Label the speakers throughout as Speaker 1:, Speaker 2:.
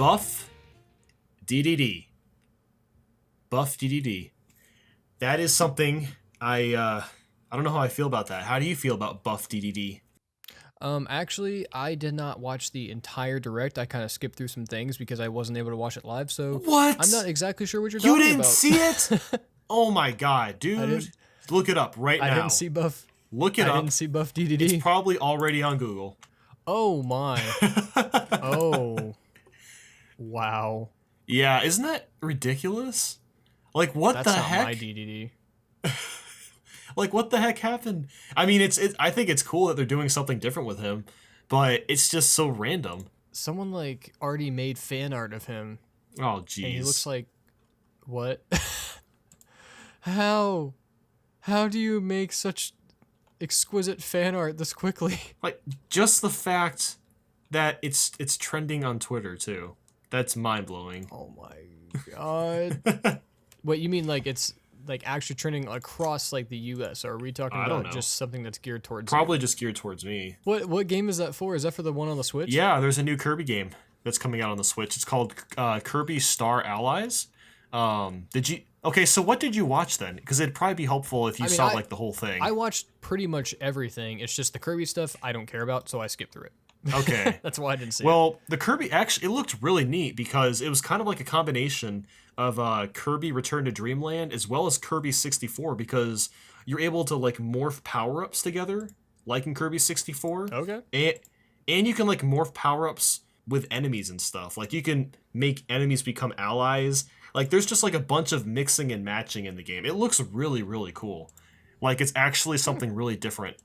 Speaker 1: Buff DDD. Buff DDD. That is something I don't know how I feel about that. How do you feel about Buff DDD?
Speaker 2: Actually, I did not watch the entire direct. I kind of skipped through some things because I wasn't able to watch it live. So
Speaker 1: What?
Speaker 2: I'm not exactly sure what you're
Speaker 1: You
Speaker 2: talking
Speaker 1: didn't
Speaker 2: about.
Speaker 1: see it? Oh my god, dude.
Speaker 2: didn't-
Speaker 1: Look it up right now.
Speaker 2: I didn't see Buff.
Speaker 1: Look it
Speaker 2: I
Speaker 1: up.
Speaker 2: didn't see Buff DDD.
Speaker 1: It's probably already on Google.
Speaker 2: Oh my. Oh. Wow.
Speaker 1: Yeah, isn't that ridiculous? Like, what
Speaker 2: That's
Speaker 1: the
Speaker 2: not
Speaker 1: heck?
Speaker 2: my DDD.
Speaker 1: Like, what the heck happened? I mean, I think it's cool that they're doing something different with him, but it's just so random.
Speaker 2: Someone like already made fan art of him,
Speaker 1: Oh, jeez.
Speaker 2: and he looks like what? How? How do you make such exquisite fan art this quickly?
Speaker 1: Like, just the fact that it's trending on Twitter too. That's mind blowing.
Speaker 2: Oh my god. Wait, you mean like it's like actually trending across like the US, or are we talking
Speaker 1: I don't
Speaker 2: about
Speaker 1: know.
Speaker 2: just something that's geared towards
Speaker 1: Probably just geared towards me.
Speaker 2: What game is that for? Is that for the one on the Switch?
Speaker 1: Yeah, there's a new Kirby game that's coming out on the Switch. It's called Kirby Star Allies. Did you? Okay, so what did you watch then? Because it'd probably be helpful if you saw like the whole thing.
Speaker 2: I watched pretty much everything. It's just the Kirby stuff I don't care about, so I skipped through it.
Speaker 1: Okay.
Speaker 2: That's why I didn't see it.
Speaker 1: Well, the Kirby actually, it looked really neat because it was kind of like a combination of Kirby Return to Dreamland as well as Kirby 64 because you're able to like morph power-ups together, like in Kirby 64.
Speaker 2: Okay.
Speaker 1: And you can like morph power-ups with enemies and stuff. Like you can make enemies become allies. Like there's just like a bunch of mixing and matching in the game. It looks really, really cool. Like it's actually something really different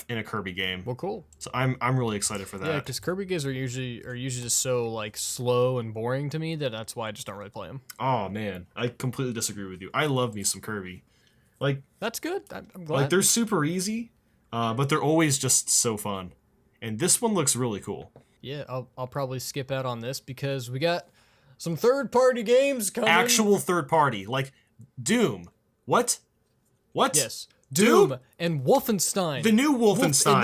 Speaker 1: in a Kirby game.
Speaker 2: Well, cool.
Speaker 1: So I'm really excited for that.
Speaker 2: Yeah, because Kirby games are usually just so like slow and boring to me that's why I just don't really play them.
Speaker 1: Oh man, I completely disagree with you. I love me some Kirby. Like
Speaker 2: That's good. I'm glad.
Speaker 1: like they're super easy, but they're always just so fun. And this one looks really cool.
Speaker 2: Yeah, I'll probably skip out on this because we got some third-party games coming.
Speaker 1: Actual third party, like Doom. What? What?
Speaker 2: Yes. Doom and Wolfenstein.
Speaker 1: The new Wolfenstein.
Speaker 2: And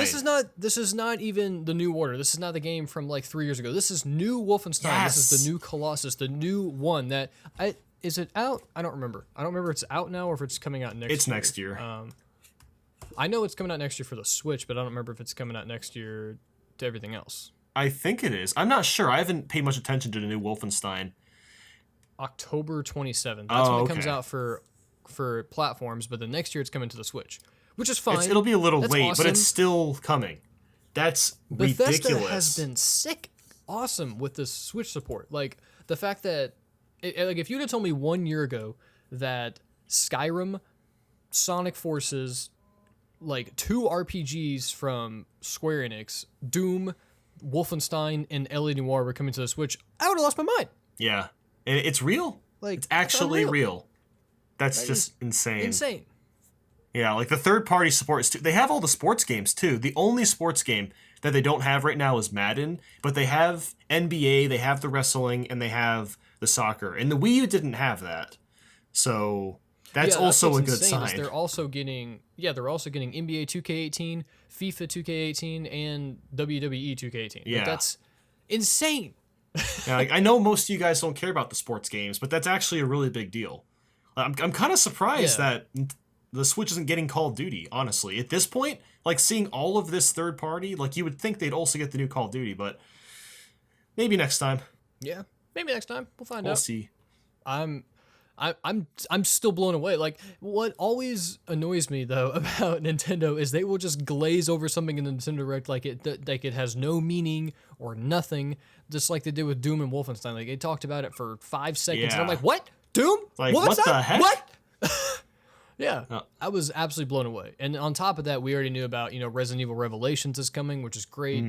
Speaker 2: this is not even the New Order. This is not the game from like 3 years ago. This is new Wolfenstein.
Speaker 1: Yes.
Speaker 2: This is the new Colossus, the new one that is it out? I don't remember. I don't remember if it's out now or if it's coming out next year.
Speaker 1: It's next year.
Speaker 2: I know it's coming out next year for the Switch, but I don't remember if it's coming out next year to everything else.
Speaker 1: I think it is. I'm not sure. I haven't paid much attention to the new Wolfenstein.
Speaker 2: October 27th. That's when it comes
Speaker 1: okay.
Speaker 2: out for platforms, but the next year it's coming to the Switch, which is fine.
Speaker 1: It'll be a little
Speaker 2: That's
Speaker 1: late,
Speaker 2: awesome.
Speaker 1: but it's still coming. That's
Speaker 2: Bethesda
Speaker 1: ridiculous.
Speaker 2: has been sick awesome with this Switch support. Like the fact that like if you'd have told me 1 year ago that Skyrim, Sonic Forces, like 2 RPGs from Square Enix, Doom, Wolfenstein, and LA Noire were coming to the Switch, I would have lost my mind.
Speaker 1: Yeah. And it's real.
Speaker 2: Like
Speaker 1: It's actually
Speaker 2: unreal.
Speaker 1: real. That's
Speaker 2: That
Speaker 1: just insane.
Speaker 2: Insane.
Speaker 1: Yeah, like the third party support is too. They have all the sports games too. The only sports game that they don't have right now is Madden, but they have NBA, they have the wrestling, and they have the soccer. And the Wii U didn't have that. So that's also
Speaker 2: what's
Speaker 1: a good
Speaker 2: insane is
Speaker 1: sign.
Speaker 2: they're also getting NBA 2K18, FIFA 2K18, and WWE 2K18.
Speaker 1: Yeah.
Speaker 2: Like, that's insane.
Speaker 1: Yeah, like, I know most of you guys don't care about the sports games, but that's actually a really big deal. I'm kind of surprised
Speaker 2: Yeah.
Speaker 1: that the Switch isn't getting Call of Duty, honestly. At this point, like seeing all of this third party, like you would think they'd also get the new Call of Duty, but maybe next time.
Speaker 2: Yeah, maybe next time we'll find
Speaker 1: We'll
Speaker 2: out.
Speaker 1: see.
Speaker 2: I'm still blown away. Like what always annoys me though about Nintendo is they will just glaze over something in the Nintendo Direct like it has no meaning or nothing, just like they did with Doom and Wolfenstein. Like they talked about it for 5 seconds, and I'm
Speaker 1: Yeah.
Speaker 2: like, what? Doom?
Speaker 1: Like,
Speaker 2: What's
Speaker 1: what the
Speaker 2: that?
Speaker 1: heck?
Speaker 2: What? Yeah,
Speaker 1: No.
Speaker 2: I was absolutely blown away. And on top of that, we already knew about, Resident Evil Revelations is coming, which is great.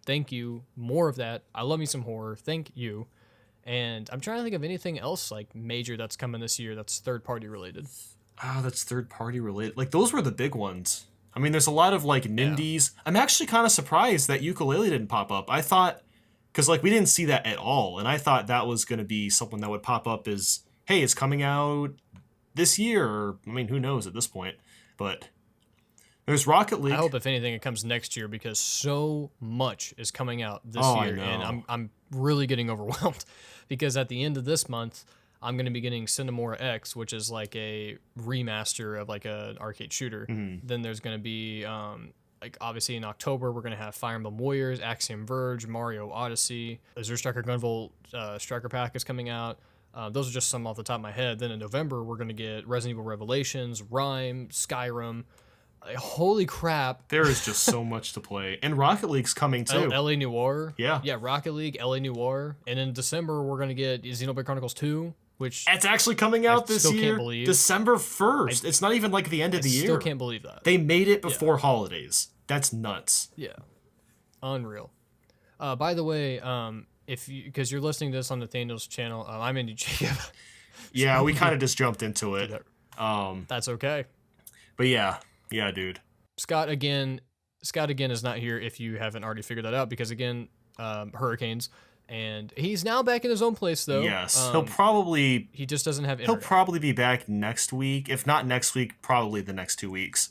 Speaker 2: Thank you. More of that. I love me some horror. Thank you. And I'm trying to think of anything else like major that's coming this year that's third party related.
Speaker 1: Oh, that's third party related. Like those were the big ones. I mean, there's a lot of like Nindies. I'm actually kind of surprised that Ukulele didn't pop up. I thought, because like we didn't see that at all, and I thought that was going to be something that would pop up as, hey, it's coming out this year. Or, I mean, who knows at this point? But There's Rocket
Speaker 2: I
Speaker 1: League.
Speaker 2: hope if anything it comes next year because so much is coming out this
Speaker 1: Oh, I
Speaker 2: year, and
Speaker 1: know.
Speaker 2: I'm really getting overwhelmed because at the end of this month I'm going to be getting Cinemora X, which is like a remaster of like an arcade shooter.
Speaker 1: Mm-hmm.
Speaker 2: Then there's going to be like obviously in October we're going to have Fire Emblem Warriors, Axiom Verge, Mario Odyssey, Azure Striker Gunvolt Striker Pack is coming out. Those are just some off the top of my head. Then in November we're going to get Resident Evil Revelations, Rhyme, Skyrim. Holy crap.
Speaker 1: There is just so much to play. And Rocket League's coming too.
Speaker 2: LA Noir.
Speaker 1: Yeah.
Speaker 2: Yeah, Rocket League, LA Noir. And in December, we're going to get Xenoblade Chronicles 2, which
Speaker 1: It's actually coming out this
Speaker 2: still
Speaker 1: year.
Speaker 2: can't believe.
Speaker 1: December 1st. It's not even like the end of the year.
Speaker 2: still can't believe that.
Speaker 1: They made it before holidays. That's nuts.
Speaker 2: Yeah. Unreal. By the way, if you, because you're listening to this on Nathaniel's channel, I'm Andy Jacob.
Speaker 1: Yeah, we kind of just jumped into it.
Speaker 2: That's okay.
Speaker 1: But yeah, dude.
Speaker 2: Scott again is not here if you haven't already figured that out because again, hurricanes, and he's now back in his own place though.
Speaker 1: Yes,
Speaker 2: he just doesn't have
Speaker 1: he'll
Speaker 2: internet.
Speaker 1: probably be back next week. If not next week, probably the next 2 weeks.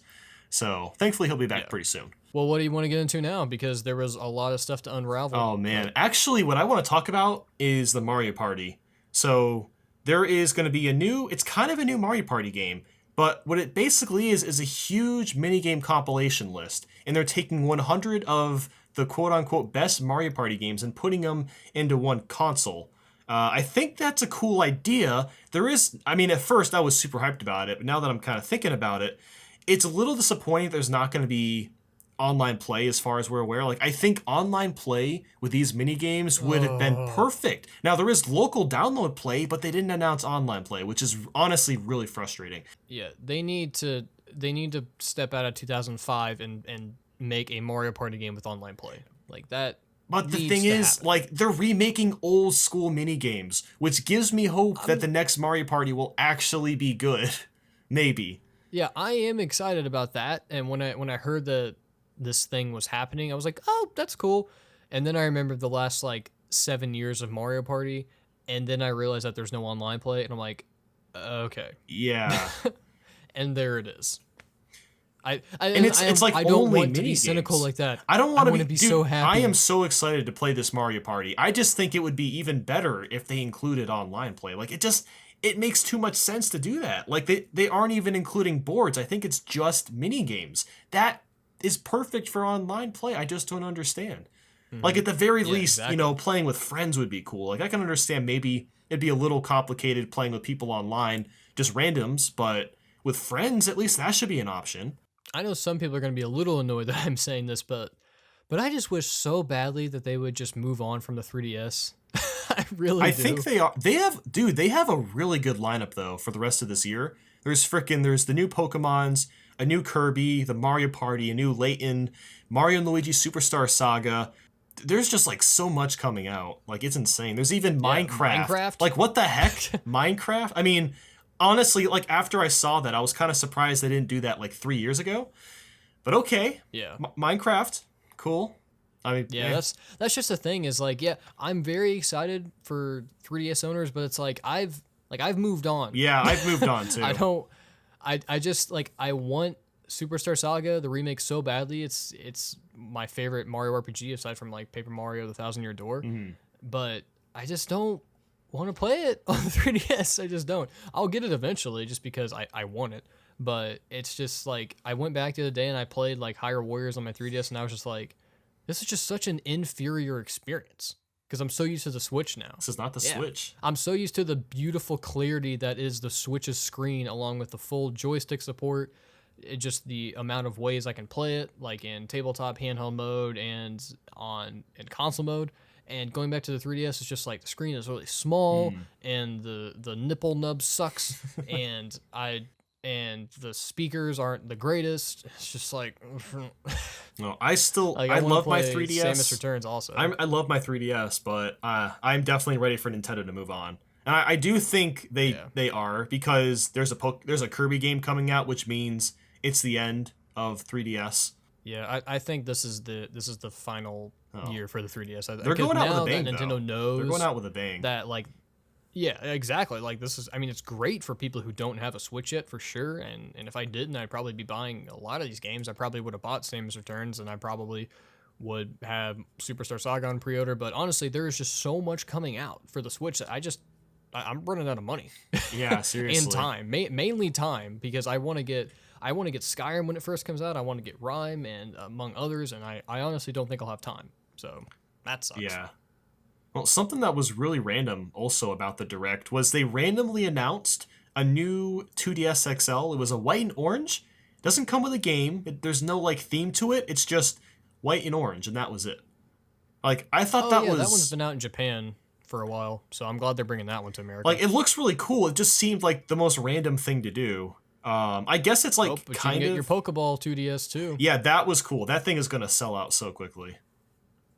Speaker 1: So thankfully he'll be back pretty soon.
Speaker 2: Well, what do you want to get into now? Because there was a lot of stuff to unravel.
Speaker 1: Oh man, actually, what I want to talk about is the Mario Party. So there is going to be it's kind of a new Mario Party game. But what it basically is a huge minigame compilation list. And they're taking 100 of the quote-unquote best Mario Party games and putting them into one console. I think that's a cool idea. At first I was super hyped about it, but now that I'm kind of thinking about it, it's a little disappointing there's not going to be online play as far as we're aware. Like, I think online play with these mini games would have been perfect. Now, there is local download play, but they didn't announce online play, which is honestly really frustrating.
Speaker 2: Yeah, they need to step out of 2005 and make a Mario Party game with online play. Like that.
Speaker 1: But the thing is, like, they're remaking old school mini games, which gives me hope that the next Mario Party will actually be good. Maybe.
Speaker 2: Yeah, I am excited about that. And when I heard that this thing was happening, I was like, oh, that's cool. And then I remembered the last like 7 years of Mario Party, and then I realized that there's no online play, and I'm like, okay.
Speaker 1: Yeah.
Speaker 2: And there it is.
Speaker 1: It's like
Speaker 2: I don't
Speaker 1: only
Speaker 2: want to be
Speaker 1: mini
Speaker 2: cynical
Speaker 1: games.
Speaker 2: like that.
Speaker 1: I don't want to
Speaker 2: be
Speaker 1: dude,
Speaker 2: so happy.
Speaker 1: I am so excited to play this Mario Party. I just think it would be even better if they included online play. Like, it makes too much sense to do that. Like, they aren't even including boards. I think it's just mini games. That is perfect for online play. I just don't understand. Like, at the very least,
Speaker 2: exactly.
Speaker 1: Playing with friends would be cool. Like, I can understand maybe it'd be a little complicated playing with people online, just randoms, but with friends, at least that should be an option.
Speaker 2: I know some people are going to be a little annoyed that I'm saying this, but I just wish so badly that they would just move on from the 3DS. I really do.
Speaker 1: Think they are. They have a really good lineup, though, for the rest of this year. There's the new Pokemons, a new Kirby, the Mario Party, a new Layton, Mario and Luigi Superstar Saga. There's just like so much coming out. Like, it's insane. There's even Minecraft. Like, what the heck? Minecraft? I mean, honestly, like, after I saw that, I was kind of surprised they didn't do that like 3 years ago. But okay.
Speaker 2: Yeah.
Speaker 1: Minecraft. Cool. I mean,
Speaker 2: yeah, that's just the thing is like, yeah, I'm very excited for 3DS owners, but it's like I've moved on.
Speaker 1: Yeah, I've moved on too.
Speaker 2: I just like, I want Superstar Saga, the remake, so badly. It's my favorite Mario RPG aside from like Paper Mario, the Thousand Year Door.
Speaker 1: Mm-hmm.
Speaker 2: But I just don't want to play it on the 3DS. I just don't. I'll get it eventually just because I want it. But it's just like, I went back the other day and I played like Hyrule Warriors on my 3DS and I was just like, this is just such an inferior experience because I'm so used to the Switch now.
Speaker 1: This is not the Switch.
Speaker 2: I'm so used to the beautiful clarity that is the Switch's screen along with the full joystick support, just the amount of ways I can play it, like in tabletop handheld mode and in console mode. And going back to the 3DS, it's just like the screen is really small and the nipple nub sucks and the speakers aren't the greatest. It's just like
Speaker 1: no, I
Speaker 2: I
Speaker 1: love my
Speaker 2: play
Speaker 1: 3DS.
Speaker 2: Samus Returns also.
Speaker 1: I love my 3DS, but I'm definitely ready for Nintendo to move on. And I do think they are, because there's a Kirby game coming out, which means it's the end of 3DS.
Speaker 2: Yeah, I think this is the final year for the 3DS.
Speaker 1: They're going out with a bang.
Speaker 2: Nintendo knows
Speaker 1: they're going out with a bang.
Speaker 2: that like Yeah, exactly. Like this is, I mean, it's great for people who don't have a Switch yet, for sure. And if I didn't, I'd probably be buying a lot of these games. I probably would have bought Samus Returns, and I probably would have Superstar Saga on pre-order. But honestly, there is just so much coming out for the Switch that I'm running out of money.
Speaker 1: Yeah, seriously.
Speaker 2: And time, mainly time, because I want to get Skyrim when it first comes out. I want to get Rhyme and among others, and I honestly don't think I'll have time. So that sucks.
Speaker 1: Yeah. Well, something that was really random also about the Direct was they randomly announced a new 2DS XL. It was a white and orange. Doesn't come with a game. There's no like theme to it. It's just white and orange, and that was it. Like I thought that was
Speaker 2: that one's been out in Japan for a while, so I'm glad they're bringing that one to America.
Speaker 1: like it looks really cool. It just seemed like the most random thing to do. I guess it's like
Speaker 2: but
Speaker 1: kind
Speaker 2: you
Speaker 1: of
Speaker 2: can get your Pokeball 2DS too.
Speaker 1: Yeah, that was cool. That thing is gonna sell out so quickly.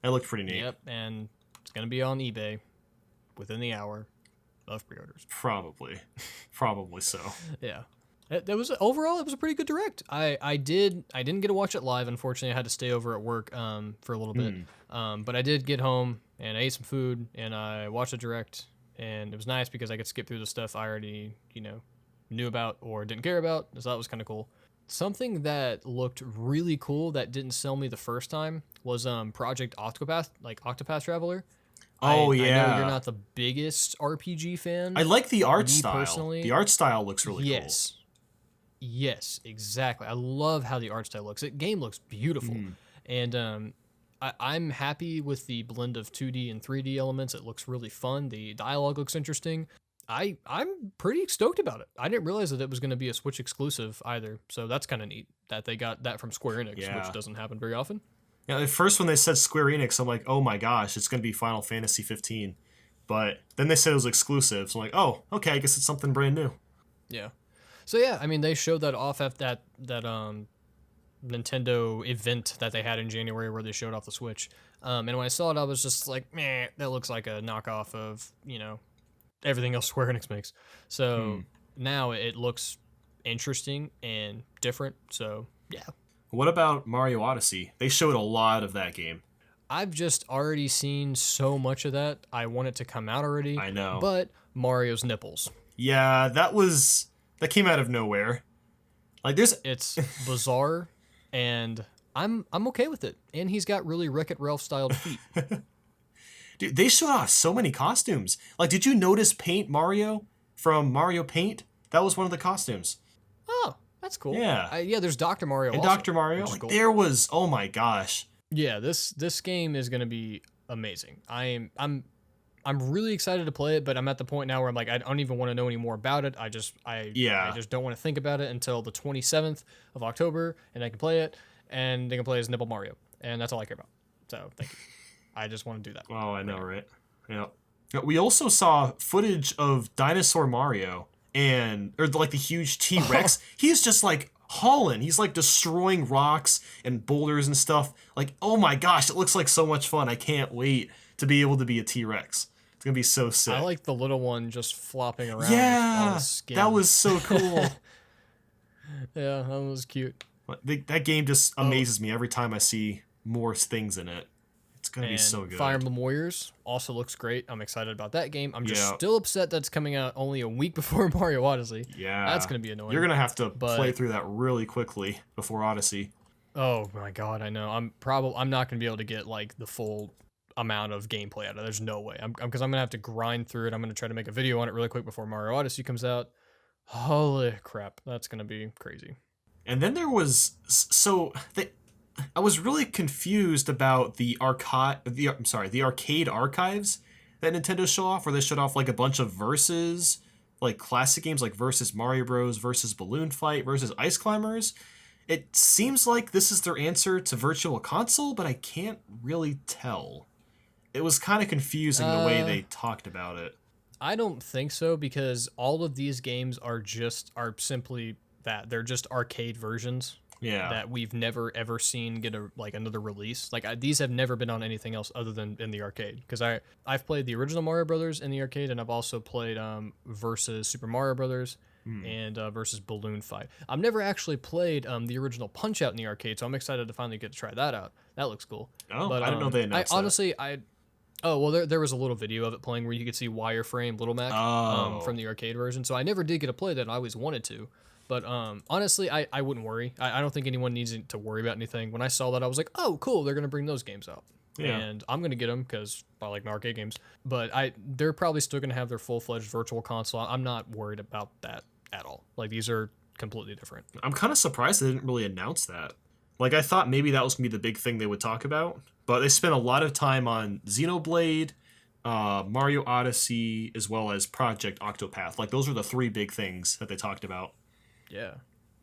Speaker 1: That looked pretty neat.
Speaker 2: Yep, and it's gonna be on eBay within the hour of pre-orders.
Speaker 1: Probably so.
Speaker 2: Yeah. That was overall. It was a pretty good Direct. I didn't get to watch it live. Unfortunately, I had to stay over at work for a little bit. But I did get home and I ate some food and I watched the Direct, and it was nice because I could skip through the stuff I already knew about or didn't care about. So that was kind of cool. Something that looked really cool that didn't sell me the first time was Project Octopath, like Octopath Traveler.
Speaker 1: Oh,
Speaker 2: I
Speaker 1: yeah.
Speaker 2: know you're not the biggest RPG fan.
Speaker 1: I like the art
Speaker 2: Me
Speaker 1: style.
Speaker 2: personally,
Speaker 1: The art style looks really
Speaker 2: yes. Yes, exactly. I love how the art style looks. The game looks beautiful. And I'm happy with the blend of 2D and 3D elements. It looks really fun. The dialogue looks interesting. I'm pretty stoked about it. I didn't realize that it was going to be a Switch exclusive either. So that's kind of neat that they got that from Square Enix,
Speaker 1: Yeah.
Speaker 2: which doesn't happen very often.
Speaker 1: cool. Yeah, at first when they said Square Enix, I'm like, oh my gosh, it's going to be Final Fantasy 15. But then they said it was exclusive, so I'm like, oh, okay, I guess it's something brand new.
Speaker 2: Yeah. So yeah, I mean, they showed that off at that Nintendo event that they had in January where they showed off the Switch. And when I saw it, I was just like, meh, that looks like a knockoff of, everything else Square Enix makes. So now it looks interesting and different. So yeah.
Speaker 1: What about Mario Odyssey? They showed a lot of that game.
Speaker 2: I've just already seen so much of that. I want it to come out already.
Speaker 1: I know.
Speaker 2: But Mario's nipples.
Speaker 1: Yeah, that came out of nowhere. Like
Speaker 2: It's bizarre, and I'm okay with it. And he's got really Wreck-It Ralph styled feet.
Speaker 1: Dude, they showed off so many costumes. Like, did you notice Paint Mario from Mario Paint? That was one of the costumes.
Speaker 2: Oh, that's cool.
Speaker 1: Yeah.
Speaker 2: Yeah, there's Dr. Mario
Speaker 1: And
Speaker 2: also,
Speaker 1: Dr. Mario,
Speaker 2: which is
Speaker 1: like,
Speaker 2: cool.
Speaker 1: there was, oh my gosh.
Speaker 2: Yeah, this game is gonna be amazing. I'm really excited to play it, but I'm at the point now where I'm like, I don't even want to know any more about it. I just don't want to think about it until the 27th of October, and I can play it, and they can play as Nipple Mario, and that's all I care about. So thank you. I just want to do that.
Speaker 1: Oh, I know, right? Yeah. We also saw footage of Dinosaur Mario or like the huge T-Rex. He's just like hauling. He's like destroying rocks and boulders and stuff. Like, oh my gosh, it looks like so much fun. I can't wait to be able to be a T-Rex. It's gonna be so sick.
Speaker 2: I like the little one just flopping around.
Speaker 1: Yeah,
Speaker 2: on his skin.
Speaker 1: that was so cool.
Speaker 2: Yeah, that was cute.
Speaker 1: That game just amazes me every time I see more things in it. It's gonna be so good.
Speaker 2: Fire Emblem Warriors also looks great. I'm excited about that game. I'm just
Speaker 1: Yeah.
Speaker 2: still upset that's coming out only a week before Mario Odyssey.
Speaker 1: Yeah,
Speaker 2: That's gonna be annoying.
Speaker 1: You're gonna have to play through that really quickly before Odyssey.
Speaker 2: Oh my god, I know. I'm not gonna be able to get like the full amount of gameplay out of it. There's no way. Because I'm gonna have to grind through it. I'm gonna try to make a video on it really quick before Mario Odyssey comes out. Holy crap, that's gonna be crazy.
Speaker 1: And then there was I was really confused about the arcade archives that Nintendo showed off, where they showed off like a bunch of versus, like classic games like versus Mario Bros, versus Balloon Fight, versus Ice Climbers. It seems like this is their answer to Virtual Console, but I can't really tell. It was kind of confusing the way they talked about it.
Speaker 2: I don't think so, because all of these games are simply that. They're just arcade versions.
Speaker 1: Yeah.
Speaker 2: That we've never ever seen get another release. These have never been on anything else other than in the arcade. Because I've played the original Mario Brothers in the arcade, and I've also played versus Super Mario Brothers and versus Balloon Fight. I've never actually played the original Punch Out in the arcade, so I'm excited to finally get to try that out. That looks cool.
Speaker 1: Oh,
Speaker 2: but,
Speaker 1: I didn't know they announced that.
Speaker 2: Honestly, Oh, well, there was a little video of it playing where you could see Wireframe Little Mac
Speaker 1: Oh.
Speaker 2: from the arcade version. So I never did get to play that. I always wanted to. But honestly, I wouldn't worry. I don't think anyone needs to worry about anything. When I saw that, I was like, oh, cool, they're going to bring those games out.
Speaker 1: Yeah.
Speaker 2: And I'm going to get them because I like my arcade games. But they're probably still going to have their full-fledged virtual console. I'm not worried about that at all. Like, these are completely different.
Speaker 1: I'm kind of surprised they didn't really announce that. Like, I thought maybe that was going to be the big thing they would talk about. But they spent a lot of time on Xenoblade, Mario Odyssey, as well as Project Octopath. Like, those were the 3 big things that they talked about.
Speaker 2: Yeah.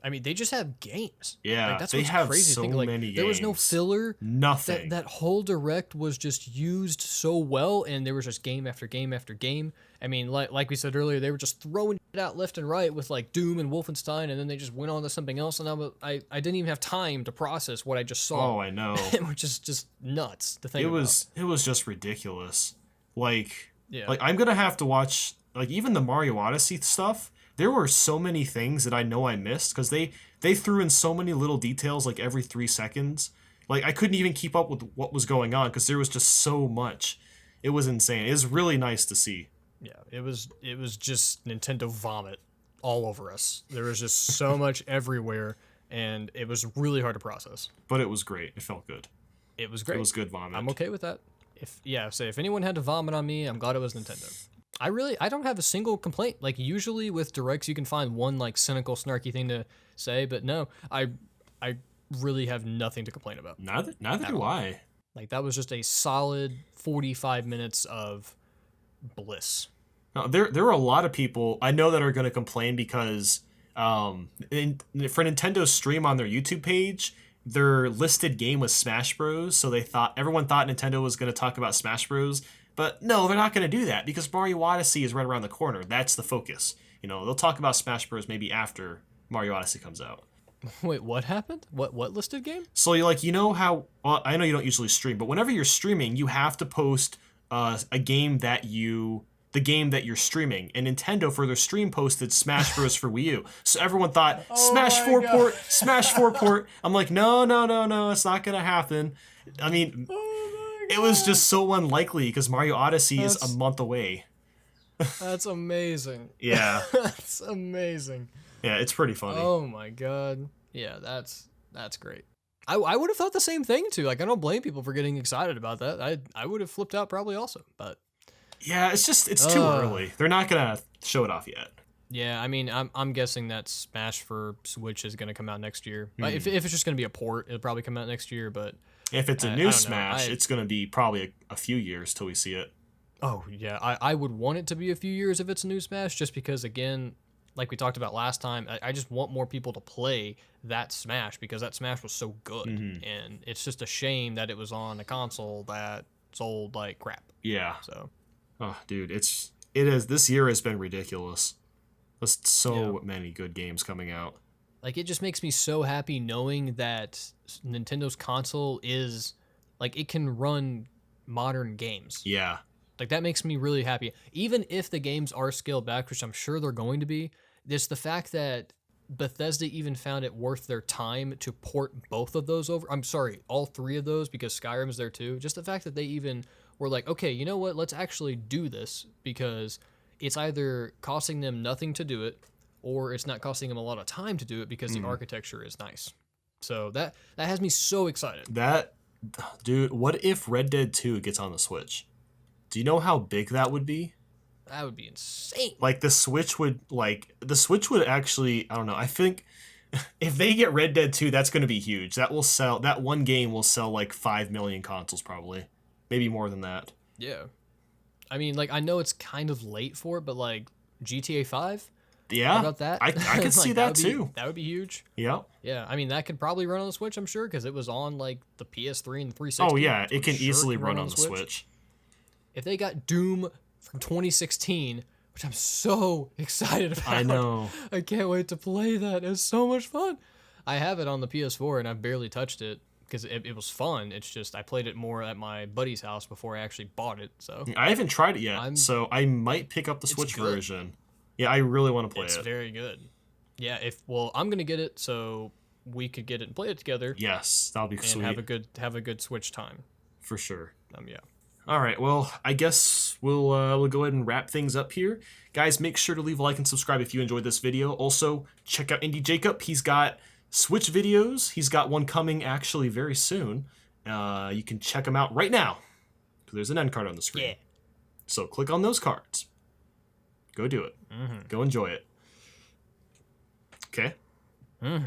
Speaker 2: I mean, they just have games.
Speaker 1: Yeah,
Speaker 2: like, that's
Speaker 1: they
Speaker 2: what's
Speaker 1: have
Speaker 2: crazy.
Speaker 1: so
Speaker 2: Think, like,
Speaker 1: many
Speaker 2: there was no
Speaker 1: games.
Speaker 2: filler.
Speaker 1: Nothing.
Speaker 2: That whole direct was just used so well, and there was just game after game after game. I mean, like we said earlier, they were just throwing it out left and right with like Doom and Wolfenstein, and then they just went on to something else, and I didn't even have time to process what I just saw.
Speaker 1: Oh, I know.
Speaker 2: Which is just nuts to think
Speaker 1: It
Speaker 2: about.
Speaker 1: was just ridiculous. Like,
Speaker 2: Yeah.
Speaker 1: like I'm gonna have to watch like even the Mario Odyssey stuff. There were so many things that I know I missed because they threw in so many little details like every 3 seconds. Like I couldn't even keep up with what was going on because there was just so much. It was insane. It was really nice to see.
Speaker 2: Yeah, it was just Nintendo vomit all over us. There was just so much everywhere, and it was really hard to process.
Speaker 1: But it was great. It felt good.
Speaker 2: It was great.
Speaker 1: It was good vomit.
Speaker 2: I'm okay with that. If anyone had to vomit on me, I'm glad it was Nintendo. I don't have a single complaint. Like usually with directs you can find one like cynical, snarky thing to say, but no, I really have nothing to complain about.
Speaker 1: Neither do I.
Speaker 2: Like that was just a solid 45 minutes of bliss.
Speaker 1: Now, there were a lot of people I know that are going to complain because for Nintendo's stream on their YouTube page, their listed game was Smash Bros. So everyone thought Nintendo was going to talk about Smash Bros. But no, they're not going to do that because Mario Odyssey is right around the corner. That's the focus. You know, they'll talk about Smash Bros. Maybe after Mario Odyssey comes out.
Speaker 2: Wait, what happened? What listed game?
Speaker 1: So you know how I know you don't usually stream, but whenever you're streaming, you have to post the game that you're streaming. And Nintendo for their stream posted Smash Bros for Wii U. So everyone thought Smash 4 port, Smash 4 port. I'm like, no, it's not gonna happen. I mean, it was just so unlikely because Mario Odyssey is a month away.
Speaker 2: That's amazing.
Speaker 1: Yeah.
Speaker 2: That's amazing.
Speaker 1: Yeah, it's pretty funny.
Speaker 2: Oh my god. Yeah, that's great. I would have thought the same thing too. Like I don't blame people for getting excited about that. I would have flipped out probably also, but
Speaker 1: yeah, it's too early. They're not gonna show it off yet.
Speaker 2: yeah, I mean, I'm guessing that Smash for Switch is gonna come out next year. If it's just gonna be a port, it'll probably come out next year. But
Speaker 1: if it's a new Smash, it's gonna be probably a few years till we see it.
Speaker 2: Oh yeah, I would want it to be a few years if it's a new Smash, just because again, like we talked about last time, I just want more people to play that Smash because that Smash was so good, and it's just a shame that it was on a console that sold like crap.
Speaker 1: Yeah.
Speaker 2: So,
Speaker 1: oh, dude, it is. This year has been ridiculous. There's so many good games coming out.
Speaker 2: Like it just makes me so happy knowing that Nintendo's console is like it can run modern games.
Speaker 1: Yeah.
Speaker 2: Like that makes me really happy. Even if the games are scaled back, which I'm sure they're going to be, it's the fact that Bethesda even found it worth their time to port both of those over. I'm sorry, all 3 of those because Skyrim's there too. Just the fact that they even were like, okay, you know what? Let's actually do this because it's either costing them nothing to do it or it's not costing them a lot of time to do it because the architecture is nice. So that has me so excited.
Speaker 1: Dude, what if Red Dead 2 gets on the Switch? Do you know how big that would be?
Speaker 2: That would be insane.
Speaker 1: Like the Switch would actually, I don't know. I think if they get Red Dead 2, that's going to be huge. That one game will sell like 5 million consoles probably. Maybe more than that.
Speaker 2: Yeah. I mean, like I know it's kind of late for it, but like GTA 5?
Speaker 1: Yeah.
Speaker 2: How about that?
Speaker 1: I could see that too.
Speaker 2: That would be huge.
Speaker 1: Yeah.
Speaker 2: Yeah, I mean that could probably run on the Switch, I'm sure, because it was on like the PS3 and the 360.
Speaker 1: Oh yeah,
Speaker 2: so
Speaker 1: it can easily run on the Switch.
Speaker 2: If they got Doom from 2016, which I'm so excited about.
Speaker 1: I know.
Speaker 2: I can't wait to play that. It's so much fun. I have it on the PS4 and I've barely touched it because it was fun. It's just I played it more at my buddy's house before I actually bought it. So
Speaker 1: I haven't tried it yet, so I might pick up the Switch version. Yeah, I really want to play it.
Speaker 2: It's very good. Yeah, I'm gonna get it so we could get it and play it together.
Speaker 1: Yes, that'll be sweet.
Speaker 2: And have a good Switch time.
Speaker 1: For sure.
Speaker 2: Yeah.
Speaker 1: All right. Well, I guess we'll go ahead and wrap things up here, guys. Make sure to leave a like and subscribe if you enjoyed this video. Also, check out Indie Jacob. He's got Switch videos. He's got one coming actually very soon. You can check him out right now because there's an end card on the screen.
Speaker 2: Yeah.
Speaker 1: So click on those cards. Go do it. Go enjoy it. Okay. Mm.